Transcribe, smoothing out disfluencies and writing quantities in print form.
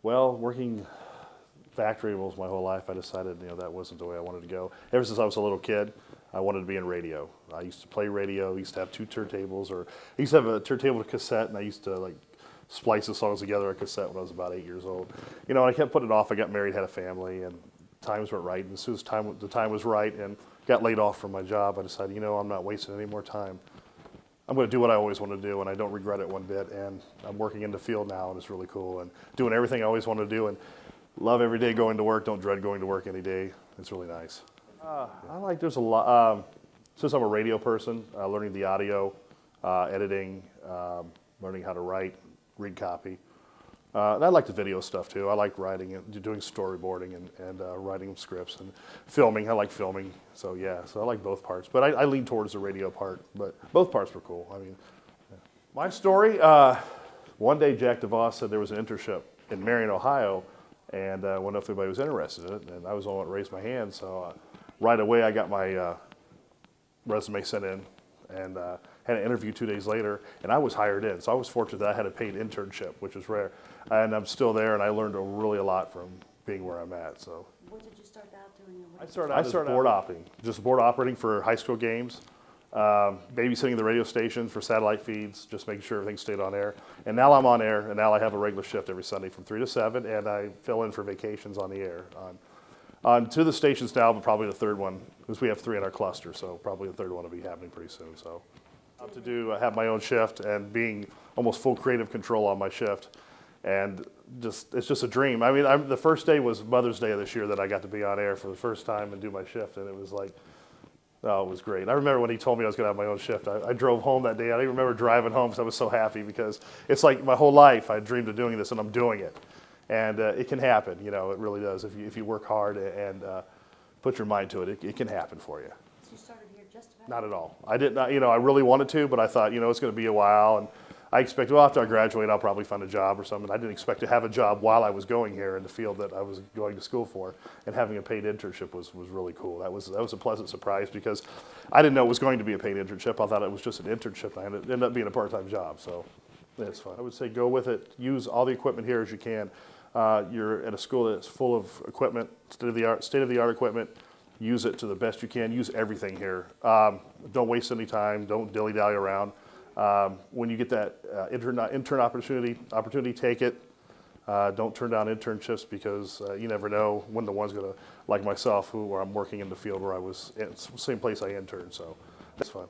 Well, working factory was my whole life. I decided, that wasn't the way I wanted to go. Ever since I was a little kid, I wanted to be in radio. I used to play radio. I used to have two turntables, or I used to have a turntable cassette, and I used to like splice the songs together on cassette when I was about 8 years old. And I kept putting it off. I got married, had a family, and times weren't right. And as soon as the time was right and got laid off from my job, I decided, I'm not wasting any more time. I'm going to do what I always want to do, and I don't regret it one bit. And I'm working in the field now, and it's really cool. And doing everything I always wanted to do, and love every day going to work. Don't dread going to work any day. It's really nice. There's a lot. Since I'm a radio person, learning the audio, editing, learning how to write, read copy. And I like the video stuff too. I like writing and doing storyboarding and writing scripts and filming. I like filming. So I like both parts. But I lean towards the radio part. But both parts were cool. My story, one day Jack DeVos said there was an internship in Marion, Ohio, and I wondered if anybody was interested in it. And I was the one that raised my hand. So right away I got my resume sent in and had an interview 2 days later, and I was hired in. So I was fortunate that I had a paid internship, which was rare. And I'm still there, and I learned really a lot from being where I'm at. So what did you start out doing? I started out as board operating, just board operating for high school games, babysitting the radio stations for satellite feeds, just making sure everything stayed on air. And now I'm on air, and now I have a regular shift every Sunday from 3 to 7, and I fill in for vacations on the air. On two of the stations now, but probably the third one, because we have 3 in our cluster, so probably the third one will be happening pretty soon. So have my own shift and being almost full creative control on my shift. And it's just a dream. The first day was Mother's Day of this year that I got to be on air for the first time and do my shift, and it was like, oh, it was great. I remember when he told me I was going to have my own shift. I drove home that day. I don't even remember driving home because I was so happy, because it's like my whole life I dreamed of doing this, and I'm doing it. And it can happen, it really does. If you work hard and put your mind to it, it can happen for you. So you started here just about? Not at all. I did not, I really wanted to, but I thought, it's going to be a while. And I expected, after I graduate, I'll probably find a job or something. I didn't expect to have a job while I was going here in the field that I was going to school for. And having a paid internship was really cool. That was a pleasant surprise, because I didn't know it was going to be a paid internship. I thought it was just an internship, and it ended up being a part-time job. So it's fun. I would say go with it. Use all the equipment here as you can. You're at a school that's full of equipment, state-of-the-art equipment. Use it to the best you can. Use everything here. Don't waste any time. Don't dilly-dally around. When you get that intern opportunity, take it. Don't turn down internships, because you never know when the one's going to, like myself, where I'm working in the field where I was, it's the same place I interned, so it's fun.